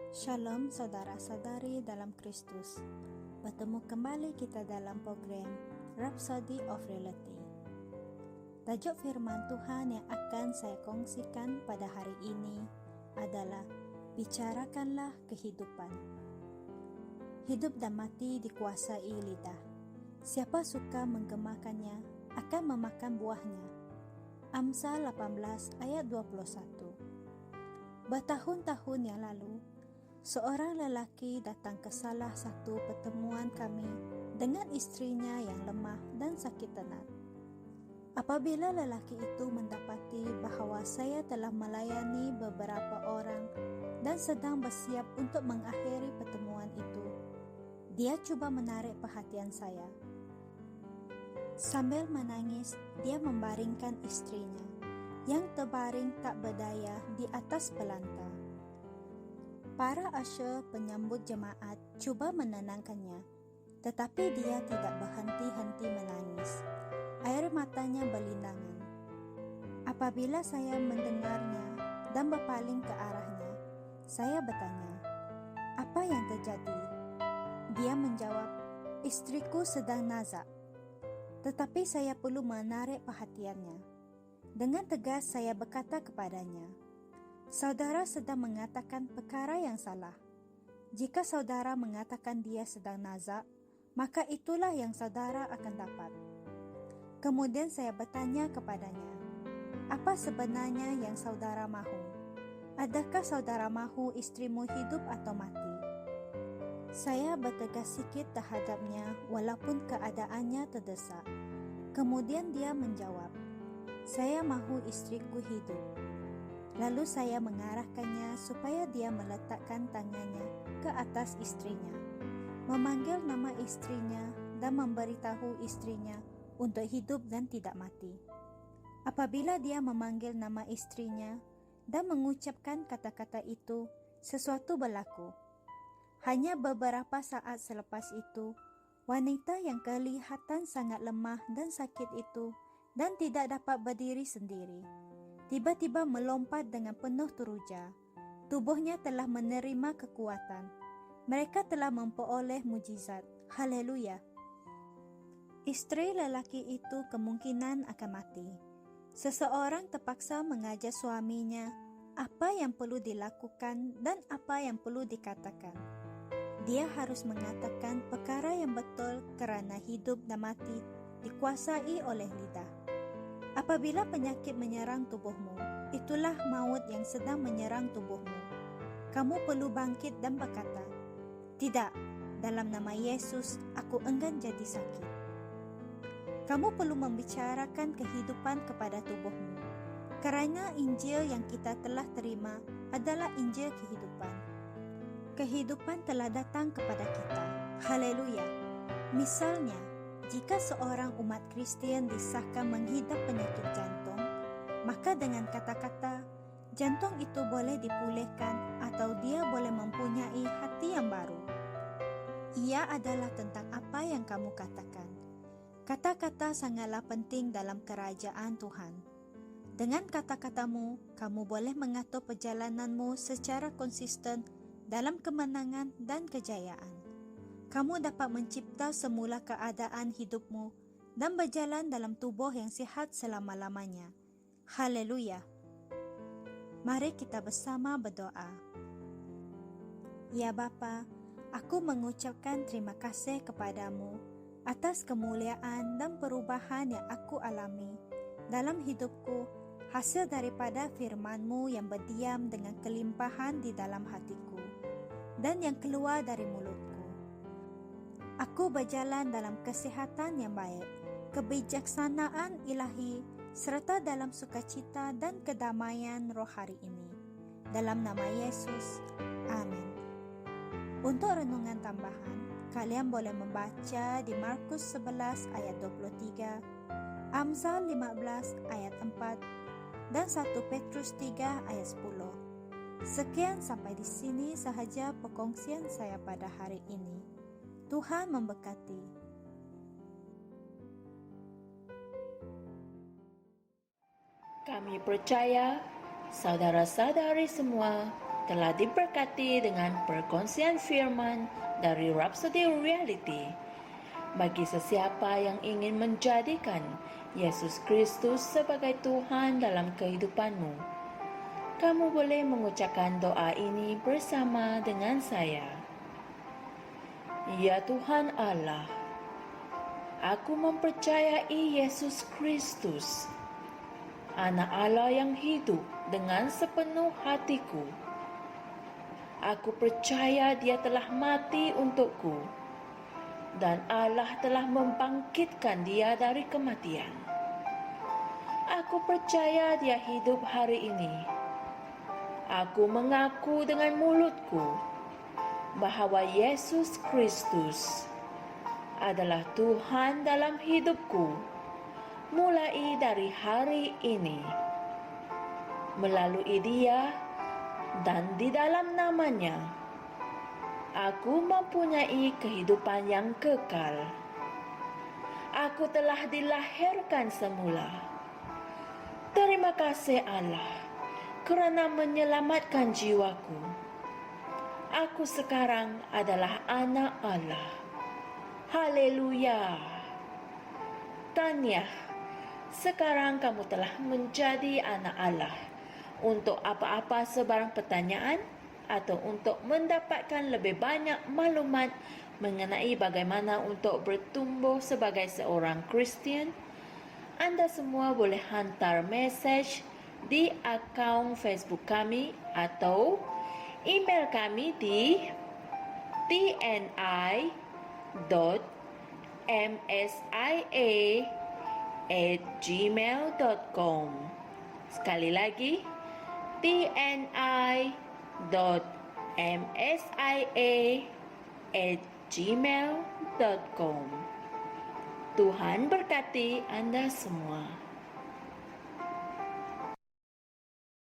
Shalom saudara-saudari dalam Kristus. Bertemu kembali kita dalam program Rhapsody of Reality. Tajuk firman Tuhan yang akan saya kongsikan pada hari ini adalah Bicarakanlah kehidupan. Hidup dan mati dikuasai lidah. Siapa suka menggemakannya akan memakan buahnya. Amsal 18 ayat 21. Bertahun-tahun yang lalu, seorang lelaki datang ke salah satu pertemuan kami dengan istrinya yang lemah dan sakit tenat. Apabila lelaki itu mendapati bahawa saya telah melayani beberapa orang dan sedang bersiap untuk mengakhiri pertemuan itu, dia cuba menarik perhatian saya. Sambil menangis, dia membaringkan istrinya yang terbaring tak berdaya di atas pelanta. Para usher penyambut jemaat cuba menenangkannya, tetapi dia tidak berhenti-henti menangis. Air matanya berlindangan. Apabila saya mendengarnya dan berpaling ke arahnya, saya bertanya, "Apa yang terjadi?" Dia menjawab, "Istriku sedang nazak." Tetapi saya perlu menarik perhatiannya. Dengan tegas saya berkata kepadanya, "Saudara sedang mengatakan perkara yang salah. Jika saudara mengatakan dia sedang nazak, maka itulah yang saudara akan dapat." Kemudian saya bertanya kepadanya, "Apa sebenarnya yang saudara mahu? Adakah saudara mahu istrimu hidup atau mati?" Saya bertegas sikit terhadapnya walaupun keadaannya terdesak. Kemudian dia menjawab, "Saya mahu istriku hidup." Lalu saya mengarahkannya supaya dia meletakkan tangannya ke atas istrinya, memanggil nama istrinya dan memberitahu istrinya untuk hidup dan tidak mati. Apabila dia memanggil nama istrinya dan mengucapkan kata-kata itu, sesuatu berlaku. Hanya beberapa saat selepas itu, wanita yang kelihatan sangat lemah dan sakit itu dan tidak dapat berdiri sendiri, tiba-tiba melompat dengan penuh teruja. Tubuhnya telah menerima kekuatan. Mereka telah memperoleh mujizat. Haleluya. Istri lelaki itu kemungkinan akan mati. Seseorang terpaksa mengajar suaminya apa yang perlu dilakukan dan apa yang perlu dikatakan. Dia harus mengatakan perkara yang betul kerana hidup dan mati dikuasai oleh lidah. Apabila penyakit menyerang tubuhmu, itulah maut yang sedang menyerang tubuhmu. Kamu perlu bangkit dan berkata, "Tidak, dalam nama Yesus, aku enggan jadi sakit." Kamu perlu membicarakan kehidupan kepada tubuhmu, kerana Injil yang kita telah terima adalah Injil kehidupan. Kehidupan telah datang kepada kita. Haleluya. Misalnya, jika seorang umat Kristian disahkan menghidap penyakit jantung, maka dengan kata-kata, jantung itu boleh dipulihkan atau dia boleh mempunyai hati yang baru. Ia adalah tentang apa yang kamu katakan. Kata-kata sangatlah penting dalam kerajaan Tuhan. Dengan kata-katamu, kamu boleh mengatur perjalananmu secara konsisten dalam kemenangan dan kejayaan. Kamu dapat mencipta semula keadaan hidupmu dan berjalan dalam tubuh yang sihat selama-lamanya. Haleluya. Mari kita bersama berdoa. Ya Bapa, aku mengucapkan terima kasih kepadamu atas kemuliaan dan perubahan yang aku alami dalam hidupku hasil daripada firman-Mu yang berdiam dengan kelimpahan di dalam hatiku dan yang keluar dari mulutku. Aku berjalan dalam kesihatan yang baik, kebijaksanaan ilahi, serta dalam sukacita dan kedamaian roh hari ini. Dalam nama Yesus, amin. Untuk renungan tambahan, kalian boleh membaca di Markus 11 ayat 23, Amsal 15 ayat 4, dan 1 Petrus 3 ayat 10. Sekian sampai di sini sahaja perkongsian saya pada hari ini. Tuhan memberkati. Kami percaya saudara-saudari semua telah diberkati dengan perkongsian firman dari Rhapsody Reality. Bagi sesiapa yang ingin menjadikan Yesus Kristus sebagai Tuhan dalam kehidupanmu, kamu boleh mengucapkan doa ini bersama dengan saya. Ya Tuhan Allah, aku mempercayai Yesus Kristus, Anak Allah yang hidup dengan sepenuh hatiku. Aku percaya Dia telah mati untukku, dan Allah telah membangkitkan Dia dari kematian. Aku percaya Dia hidup hari ini. Aku mengaku dengan mulutku bahwa Yesus Kristus adalah Tuhan dalam hidupku mulai dari hari ini. Melalui Dia dan di dalam namanya, aku mempunyai kehidupan yang kekal. Aku telah dilahirkan semula. Terima kasih Allah kerana menyelamatkan jiwaku. Aku sekarang adalah anak Allah. Haleluya. Tanya, sekarang kamu telah menjadi anak Allah. Untuk apa-apa sebarang pertanyaan atau untuk mendapatkan lebih banyak maklumat mengenai bagaimana untuk bertumbuh sebagai seorang Kristian, Anda semua boleh hantar mesej di akaun Facebook kami atau email kami di tni.msia@gmail.com. Sekali lagi, tni.msia@gmail.com. Tuhan berkati Anda semua.